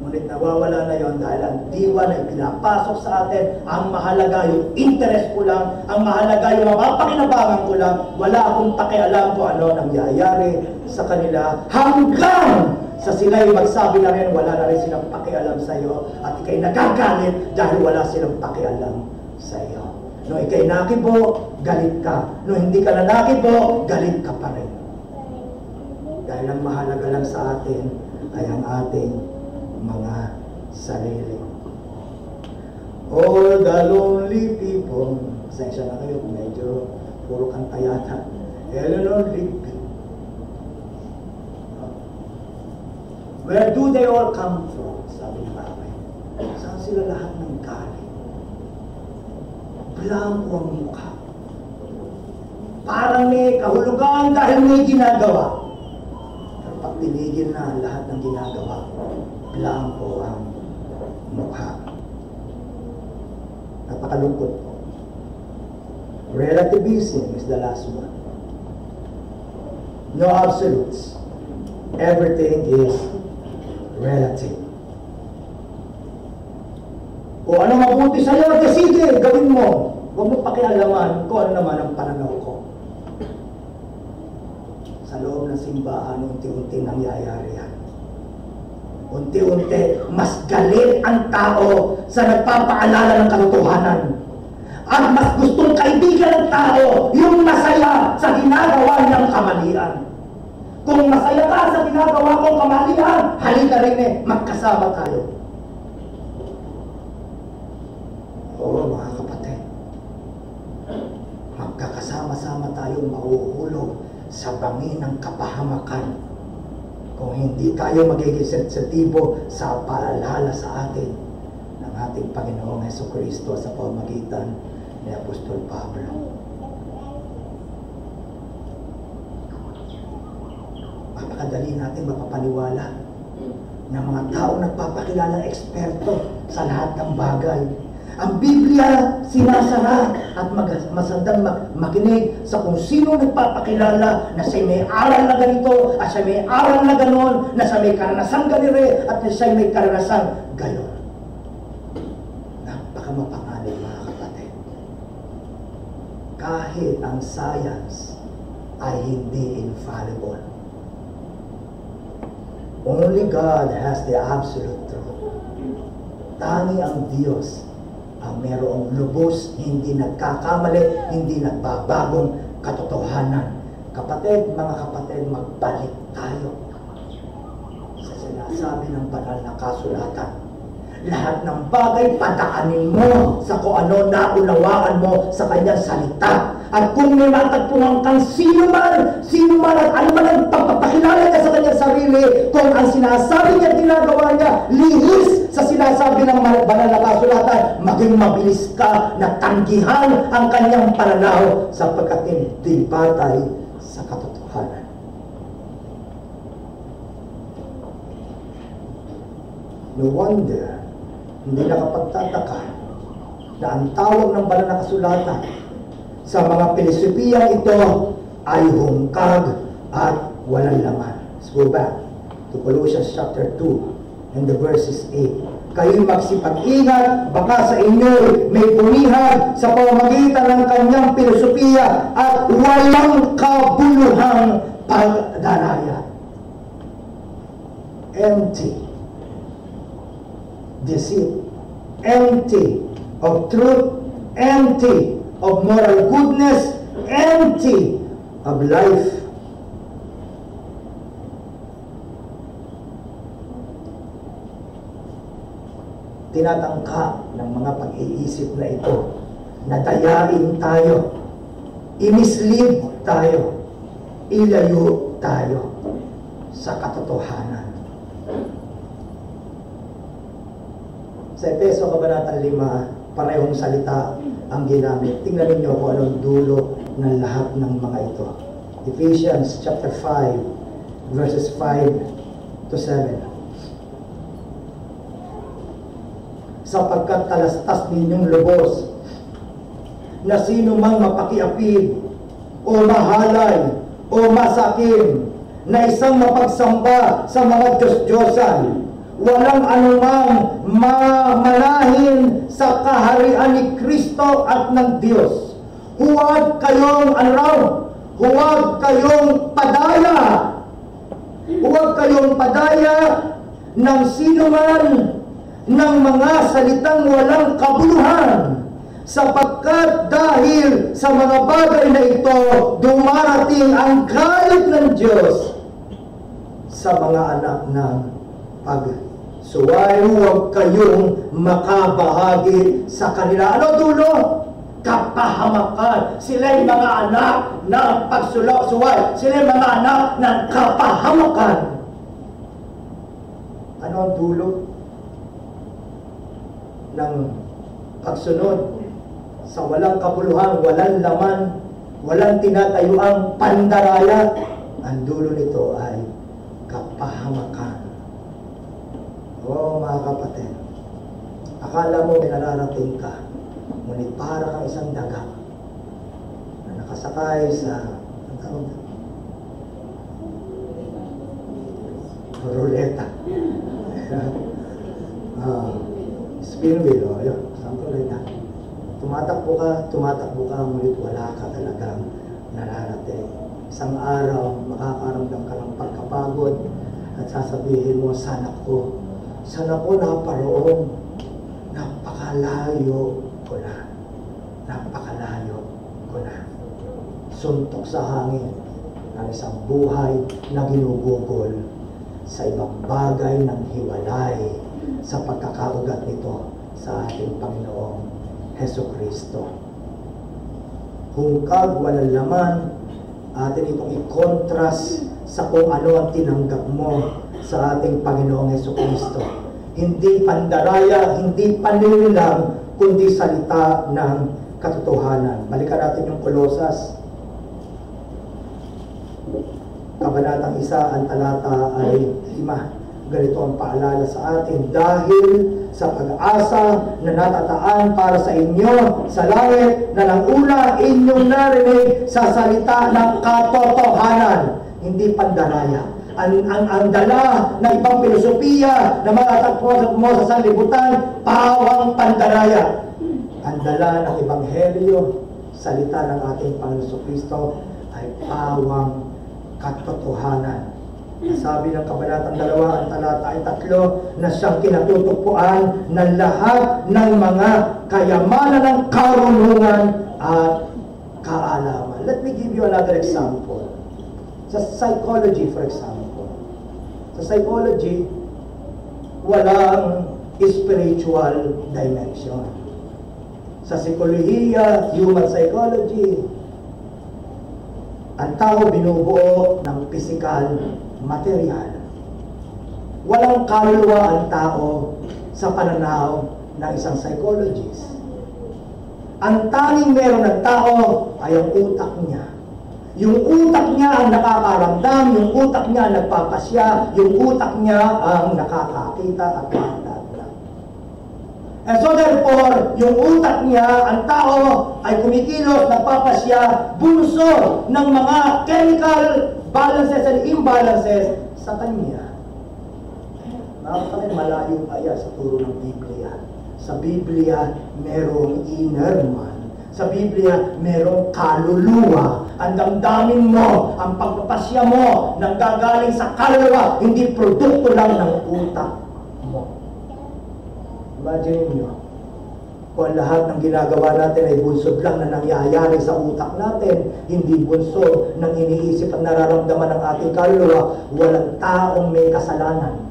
Ngunit nawawala na yon dahil ang diwa na pinapasok sa atin, ang mahalaga yung interest ko lang, ang mahalaga yung mapapakinabangan ko lang, wala akong pakialam kung ano nangyayari sa kanila, hanggang sa sila'y magsabi na rin, wala na rin silang pakialam sa iyo, at ikay nagagalit dahil wala silang pakialam sa iyo. No ikay nakibo, galit ka. No hindi ka na nakibo, galit ka pa rin. Dahil ang mahalaga lang sa atin ay ang ating mga sarili. All the lonely people, pasensya na kayo, medyo puro kanta yata. Eleanor Rigby. Where do they all come from? Sabi ng Rabbi. Saan sila lahat ng galing? Blanco ang mukha. Parang may kahulugan dahil may ginagawa. Pero pag tinigil na lahat ng ginagawa, blanco ang mukha. Napakalungkot po. Relativism is the last one. No absolutes. Everything is relative. Kung ano mabuti sa'yo, sige, gawin mo. Huwag mo pakialaman kung ano naman ang pananaw ko. ng simbahan, unti-unti nangyayari yan. Unti-unti, mas galit ang tao sa nagpapaalala ng katotohanan. At mas gustong kaibigan ng tao yung masaya sa ginagawa niyang kamalian. Kung masaya ka sa ginagawa mong kamalian, halika rin magkasama tayo. Oo, mga kapatid, magkakasama-sama tayong mahuhulog sa bangin ng kapahamakan kung hindi tayo magiging sensitibo sa paalala sa atin ng ating Panginoong Hesukristo sa pamamagitan ni Apostol Pablo. Mapakadali natin mapapaniwala ng mga tao nagpapakilala eksperto sa lahat ng bagay. Ang Biblia sinasara at masandang makinig sa kung sino nagpapakilala na siya may aral na ganito, at siya may aral na ganon, na siya may karanasang ganire, at na siya may karanasang gayon. Napakamapanganib, mga kapatid. Kahit ang science ay hindi infallible. Only God has the absolute truth. Tangi ang Diyos ang merong lubos, hindi nagkakamali, hindi nagbabagong katotohanan. Kapatid, mga kapatid, magbalik tayo sa sinasabi ng banal na kasulatan. Lahat ng bagay, padaanin mo sa kung ano naunawaan mo sa kanyang salita. At kung may matagpuan kang sino man at ano man ang pagpapakilala niya sa kanyang sarili, kung ang sinasabi niya, ginagawa niya, lihis sa sinasabi ng banal na kasulatan, maging mabilis ka na tanggihan ang kanyang pananaw sapagkat hindi batay sa katotohanan. No wonder, hindi nakapagtataka na ang tawag ng banal na kasulatan sa mga pilosopiya ito ay hungkag at walang laman. Let's go back to Colossians chapter 2 and the verses 8. Kayo'y magsipag-ingat, baka sa inyo may bumihag sa pamamagitan ng kanyang pilosopiya at walang kabuluhang pagdaraya. Empty. Deceit. Empty of truth. Empty of moral goodness, empty of life. Tinatangka ng mga pag-iisip na ito na dayain tayo, i-mislead tayo, ilayo tayo sa katotohanan. Sa Efeso Kabanata 5, parehong salita ang ginamit. Tingnan ninyo kung anong dulo ng lahat ng mga ito. Ephesians chapter 5, verses 5 to 7. Sapagkat talastas ninyong lubos na sino mang mapakiapid o mahalay o masakim na isang mapagsamba sa mga Diyos-Diyosan, walang anumang mamanahin sa kaharian ni Kristo at ng Diyos. Huwag kayong huwag kayong padaya. Huwag kayong padaya ng sino man ng mga salitang walang kabuluhan, sapagkat dahil sa mga bagay na ito, dumarating ang galit ng Diyos sa mga anak ng pagsuway. Huwag kayong makabahagi sa kanila. Ano dulo? Kapahamakan. Sila'y mga anak ng pagsuway. Sila'y mga anak ng kapahamakan. Ano ang dulo ng pagsunod sa walang kabuluhan, walang laman, walang tinatayuang pandaraya? Ang dulo nito ay kapahamakan. Oo, mga kapatid, akala mo may nararating ka, ngunit para kang isang daga na nakasakay sa ruleta. Spin wheel, yun, something like that. Tumatakbo ka, ngunit wala ka talagang nararating. Isang araw, makakaramdam ka ng pagkapagod at sasabihin mo, sana ko naparoon. Napakalayo ko na. Napakalayo ko na. Suntok sa hangin ng isang buhay na ginugugol sa ibang bagay ng hiwalay sa pagkakaugat nito sa ating Panginoong Hesukristo. Hungkag, walang laman, atin itong i-contrast sa kung ano ang tinanggap mo sa ating Panginoong Hesukristo. Hindi pandaraya, hindi paninilang, kundi salita ng katotohanan. Balikan natin yung Kolosas. Kabanatang 1, ang talata ay 5. Ganito ang paalala sa atin, dahil sa pag-asa na natataan para sa inyo sa langit na nang una inyong narinig sa salita ng katotohanan, hindi pandaraya. Ang dala ng ibang filosofiya na matatagpuan mo sa sanlibutan, pawang pandaraya. Ang dala ng Ebanghelyo, salita ng ating Panginoon Kristo, ay pawang katotohanan. Sabi ng Kabanatang 2, ang talata ay 3, na siyang kinatutugpuan ng lahat ng mga kayamanan ng karunungan at kaalaman. Let me give you another example. Sa psychology, for example. Sa psychology, walang spiritual dimension. Sa psikolohiya, human psychology, ang tao binubuo ng physical material. Walang kaluluwa ang tao sa pananaw ng isang psychologist. Ang tanging meron ng tao ay ang utak niya. Yung utak niya ang nakakaramdam, yung utak niya ang nagpapasya, yung utak niya ang nakakakita at makakadamdam. And so therefore, yung utak niya, ang tao ay kumikilos, nagpapasya, bunso ng mga chemical balances and imbalances sa kanya. Nakakapagin, malayo pa yan sa turo ng Biblia. Sa Biblia, merong inner man. Sa Biblia, merong kaluluwa. Ang damdamin mo, ang pagpapasya mo, nanggagaling sa kaluluwa, hindi produkto lang ng utak mo. Imagine nyo, kung lahat ng ginagawa natin ay bunsod lang na nangyayari sa utak natin, hindi bunsod ng iniisip at nararamdaman ng ating kaluluwa, walang taong may kasalanan.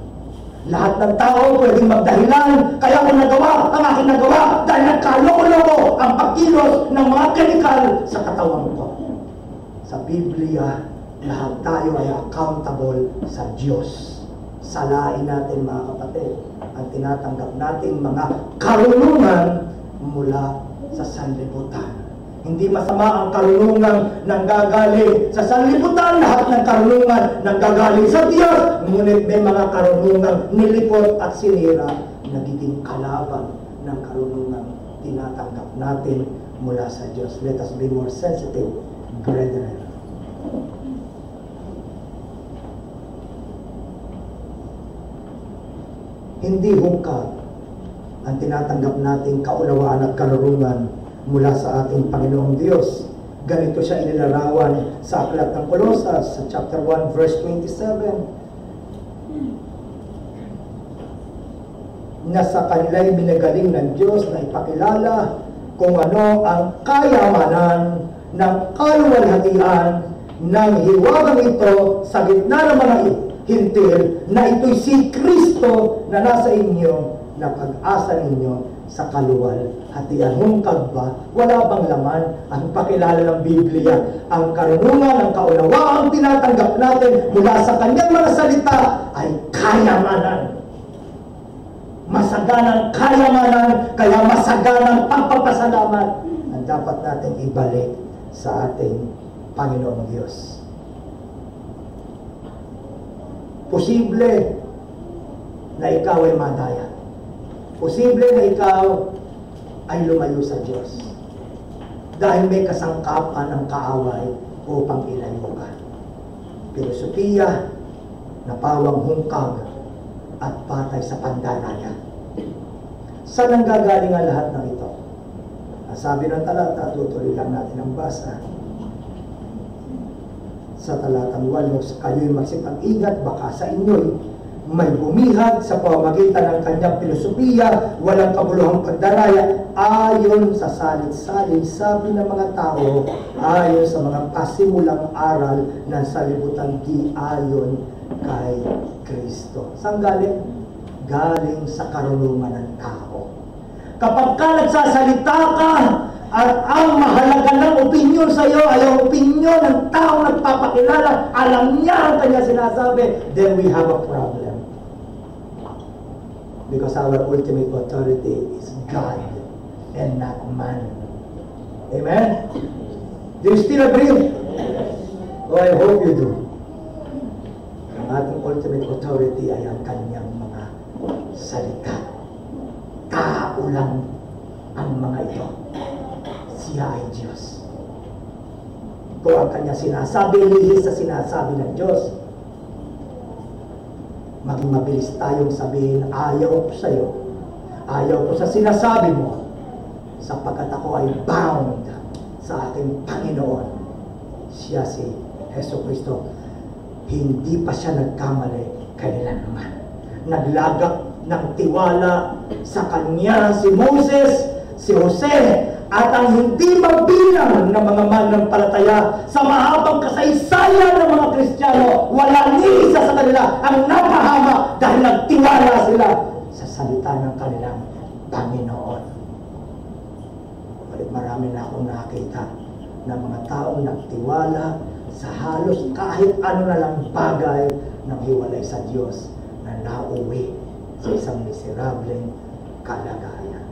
Lahat ng tao pwedeng magdahilan, kaya ko nagawa ang aking nagawa dahil nagkaloko-loko ang pagkilos ng mga chemical sa katawan ko. Sa Biblia, lahat tayo ay accountable sa Diyos. Salain natin, mga kapatid, ang tinatanggap nating mga karunungan mula sa sanlibutan. Hindi masama ang karunungan nanggagaling sa sanlibutan, lahat ng karunungan nanggagaling sa Diyos. Ngunit may mga karunungan nilipot at sinira, nagiging kalaban ng karunungan tinatanggap natin mula sa Diyos. Let us be more sensitive, brethren. Hindi hungkag ang tinatanggap nating kaunawaan at karunungan mula sa ating Panginoong Diyos. Ganito siya inilarawan sa aklat ng Kolosas, sa chapter 1, verse 27. Na sa kanila'y minagaling ng Diyos na ipakilala kung ano ang kayamanan ng kaluwalhatian ng hiwagang ito sa gitna ng mga hintil, na ito'y si Kristo na nasa inyo, na pag-asa ninyo sa kaluwalhatian. Hungkag ba? Wala bang laman ang pakilala ng Biblia? Ang karunungan, ang kaunawaang tinatanggap natin mula sa kanyang mga salita ay kayamanan. Masaganang kayamanan, kaya masaganang pagpapasalamat ang dapat natin ibalik sa ating Panginoong Diyos. Posible na ikaw ay madaya. Posible na ikaw ay lumayo sa Diyos dahil may kasangkapan ng kaaway upang ilayo ka. Filosofiya na pawang hungkag at patay sa pandaraya. Saan nanggagaling ang lahat ng ito? Sabi ng talata, tutuloy lang natin ang basa. sa talatang 8, kayo'y magsipag-ingat, baka sa inyo'y may bumihag sa pamamagitan ng kanyang filosofiya, walang kabuluhang pagdaraya, ayon sa salit-salit sabi ng mga tao, ayon sa mga pasimulang aral ng salibutan, di ayon kay Kristo. Saan galing? Galing sa karunungan ng tao. Kapag ka nagsasalita ka, at ang mahalaga ng opinyon sa iyo ay ang opinyon ng taong nagpapakilala, alam niya ang kanya sinasabi, then we have a problem. Because our ultimate authority is God and not man. Amen? Do you still agree? Oh, I hope you do. Ang ating ultimate authority ay ang kanyang mga salita. Tao lang ang mga ito. Siya ay Diyos. Kung ang kanya sinasabi, lihis sa sinasabi ng Diyos, maging mabilis tayong sabihin, ayaw ko sa iyo, ayaw ko sa sinasabi mo, sapagkat ako ay bound sa aking Panginoon. Siya si Hesus Kristo. Hindi pa siya nagkamali kailanman. Naglagak ng tiwala sa kanya si Moses, si Jose, at ang hindi mabilang ng mga mananampalataya sa mahabang kasaysayan ng mga Kristiyano, wala ni isa sa kanila ang napahama dahil nagtiwala sila sa salita ng kanilang Panginoon. Marami na akong nakita na mga taong nagtiwala sa halos kahit ano na lang bagay ng hiwalay sa Diyos na nauwi sa isang miserableng kalagayan.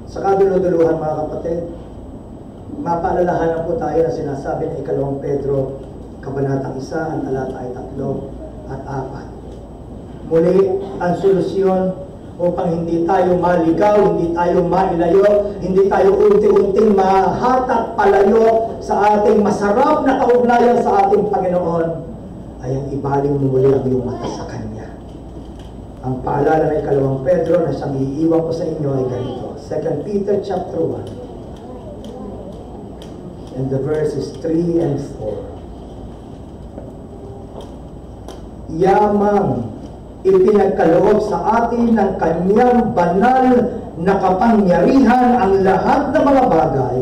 Sa kaduluduluhan, mga kapatid, mapaalalahanan po tayo na sinasabi ng 2 Pedro, Kabanatang 1, ang talata ay 3 at 4. Muli, ang solusyon upang hindi tayo maligaw, hindi tayo mailayo, hindi tayo unti-unting mahatak palayo sa ating masarap na kaugnayan sa ating Panginoon, ay ang ibaling muli ang iyong mata sa Kanya. Ang paalala ng 2 Pedro na siyang iiwan ko sa inyo ay ganito. 2 Peter chapter 1 and the verses 3 and 4. Yamang ipinagkaloob sa atin ng kanyang banal na kapangyarihan ang lahat ng mga bagay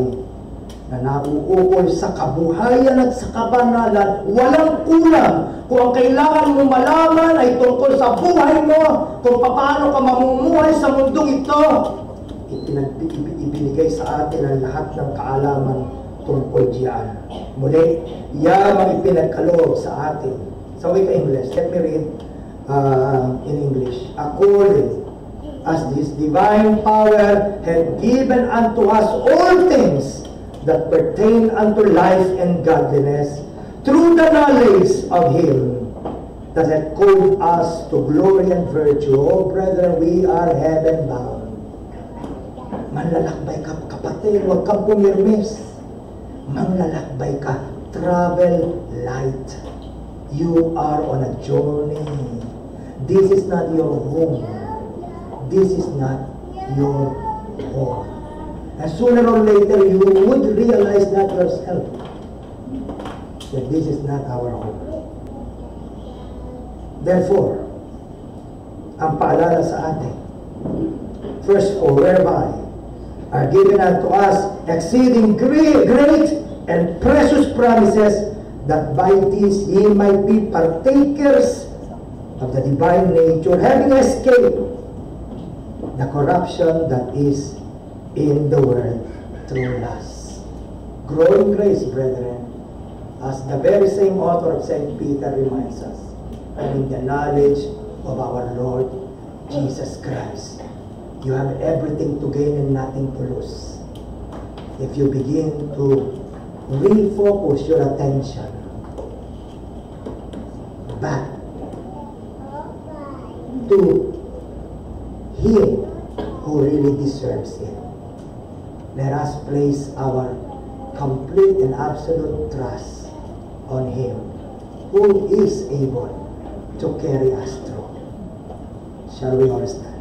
na nauukol sa kabuhayan at sa kabanalan, walang kulang. Kung ang kailangan mo malaman ay tungkol sa buhay mo, kung paano ka mamumuhay sa mundong ito, ibinigay sa atin ang lahat ng kaalaman tungkol diyan. Muli, yamang ipinagkaloob sa atin. Sa wika English, let me read in English. According as this divine power had given unto us all things that pertain unto life and godliness, through the knowledge of Him that had called us to glory and virtue. Oh, brethren, we are heaven-bound. Manlalakbay ka, kapatid, huwag kang pumirmis. Manlalakbay ka, travel light. You are on a journey. This is not your home. This is not your home. And sooner or later, you would realize that yourself, that this is not our home. Therefore, ang paalala sa atin, verse 4, whereby are given unto us exceeding great and precious promises, that by this ye might be partakers of the divine nature, having escaped the corruption that is in the world through lust. Growing grace, brethren, as the very same author of St. Peter reminds us, and in the knowledge of our Lord Jesus Christ. You have everything to gain and nothing to lose. If you begin to refocus your attention back to Him who really deserves it. Let us place our complete and absolute trust on Him who is able to carry us through. Shall we all stand?